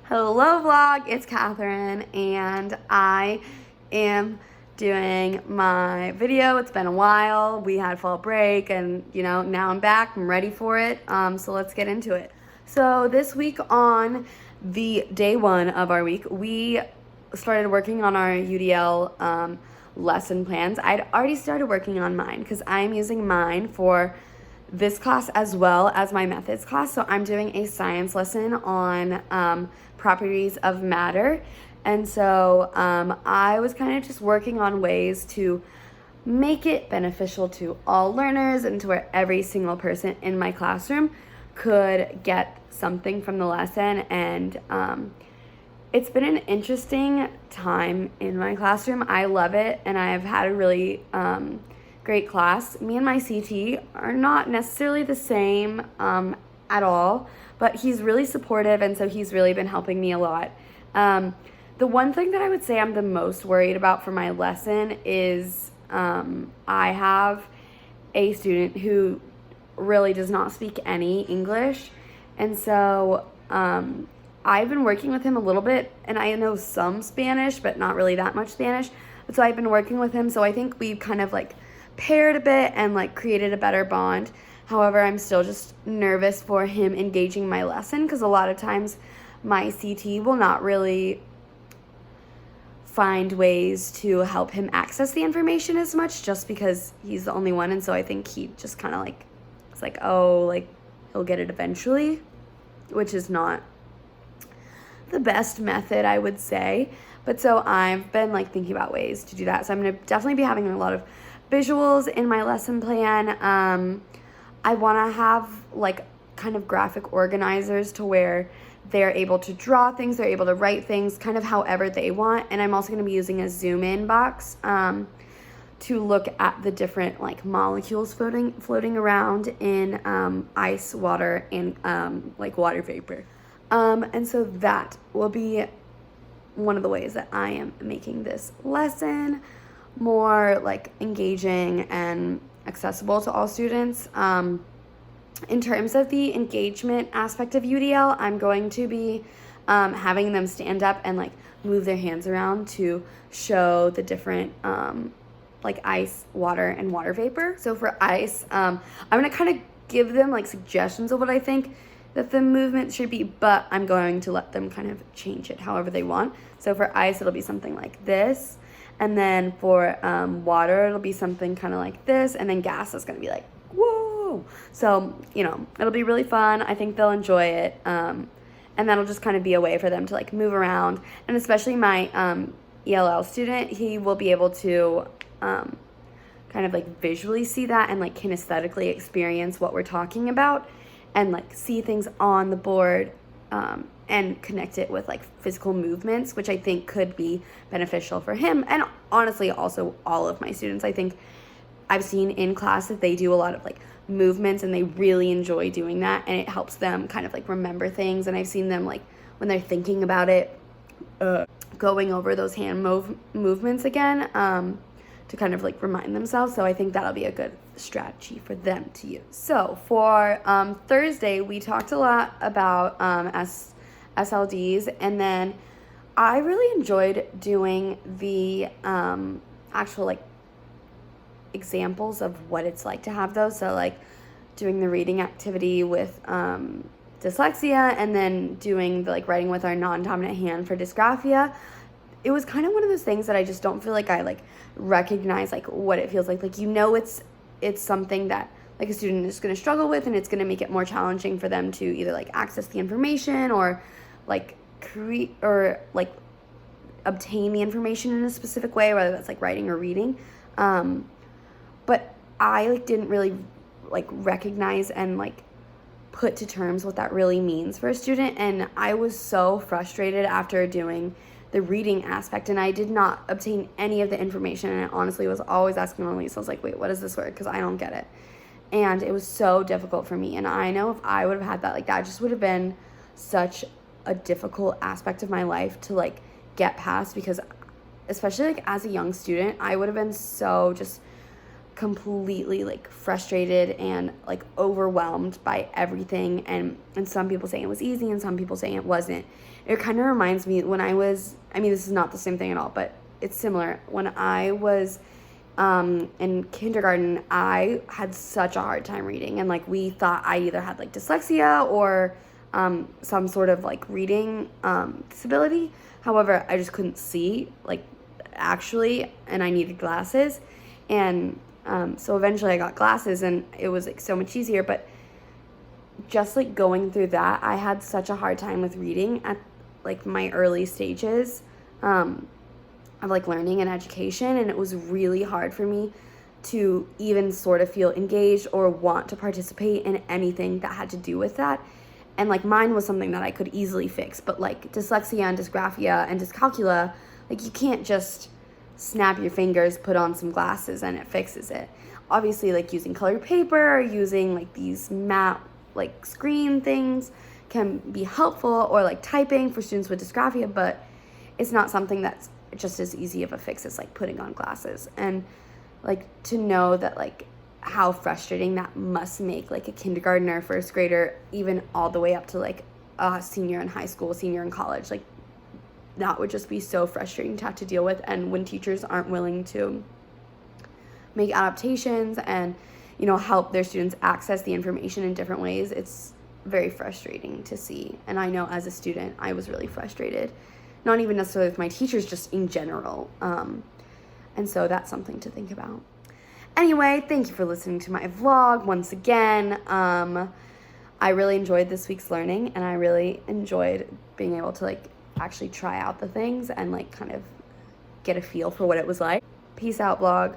Hello vlog, it's Catherine and I am doing my video. It's been a while. We had fall break and now I'm back. I'm ready for it. So let's get into it. So this week on the day one of our week, we started working on our UDL lesson plans. I'd already started working on mine because I'm using mine for this class as well as my methods class. So I'm doing a science lesson on properties of matter. And so I was kind of just working on ways to make it beneficial to all learners and to where every single person in my classroom could get something from the lesson. And it's been an interesting time in my classroom. I love it, and I've had a really great class. Me and my CT are not necessarily the same at all, but he's really supportive, and so he's really been helping me a lot. The one thing that I would say I'm the most worried about for my lesson is I have a student who really does not speak any English, and so I've been working with him a little bit, and I know some Spanish, but not really that much Spanish. But so I've been working with him, so I think we've kind of paired a bit and created a better bond. However, I'm still just nervous for him engaging my lesson because a lot of times my CT will not really find ways to help him access the information as much just because he's the only one. And so I think he just kind of it's he'll get it eventually, which is not the best method, I would say. But so I've been thinking about ways to do that. So I'm going to definitely be having a lot of visuals in my lesson plan. I want to have kind of graphic organizers to where they're able to draw things, they're able to write things kind of however they want. And I'm also going to be using a zoom in box to look at the different molecules floating around in ice, water, and water vapor. And so that will be one of the ways that I am making this lesson more engaging and accessible to all students. In terms of the engagement aspect of UDL, I'm going to be having them stand up and move their hands around to show the different ice, water, and water vapor. So for ice, I'm going to kind of give them suggestions of what I think that the movement should be, but I'm going to let them kind of change it however they want. So for ice, it'll be something like this. And then for water, it'll be something kind of like this. And then gas is going to be whoa. So, it'll be really fun. I think they'll enjoy it. And that'll just kind of be a way for them to move around. And especially my ELL student, he will be able to kind of visually see that and kinesthetically experience what we're talking about and see things on the board and connect it with physical movements, which I think could be beneficial for him. And honestly, also all of my students, I think I've seen in class that they do a lot of movements and they really enjoy doing that, and it helps them kind of remember things. And I've seen them when they're thinking about it, going over those hand movements again to kind of remind themselves. So I think that'll be a good strategy for them to use. So for Thursday, we talked a lot about SLDs, and then I really enjoyed doing the actual examples of what it's like to have those. So doing the reading activity with dyslexia, and then doing the writing with our non-dominant hand for dysgraphia. It was kind of one of those things that I just don't feel I recognize what it feels like. It's something that a student is going to struggle with, and it's going to make it more challenging for them to either access the information or create or obtain the information in a specific way, whether that's writing or reading. But I didn't really recognize and put to terms what that really means for a student, and I was so frustrated after doing the reading aspect, and I did not obtain any of the information, and I honestly was always asking Elise. I was wait, what is this word? Because I don't get it. And it was so difficult for me, and I know if I would have had that, that just would have been such a difficult aspect of my life to get past, because especially as a young student, I would have been so just completely like frustrated and like overwhelmed by everything, and some people saying it was easy and some people saying it wasn't. It kind of reminds me when I was, I mean, this is not the same thing at all, but it's similar. When I was in kindergarten, I had such a hard time reading, and like we thought I either had like dyslexia or some sort of like reading disability. However, I just couldn't see like actually, and I needed glasses. And so eventually I got glasses, and it was like so much easier. But just like going through that, I had such a hard time with reading at like my early stages of like learning and education, and it was really hard for me to even sort of feel engaged or want to participate in anything that had to do with that. And like mine was something that I could easily fix, but like dyslexia and dysgraphia and dyscalculia, like you can't just snap your fingers, put on some glasses, and it fixes it. Obviously, like using colored paper or using like these matte like screen things can be helpful, or like typing for students with dysgraphia, but it's not something that's just as easy of a fix as like putting on glasses. And like to know that like how frustrating that must make like a kindergartner, first grader, even all the way up to like a senior in high school, senior in college, like that would just be so frustrating to have to deal with. And when teachers aren't willing to make adaptations and, you know, help their students access the information in different ways, it's very frustrating to see. And I know as a student, I was really frustrated, not even necessarily with my teachers, just in general. And so that's something to think about. Anyway, thank you for listening to my vlog once again. I really enjoyed this week's learning, and I really enjoyed being able to like actually try out the things and like kind of get a feel for what it was like. Peace out, vlog.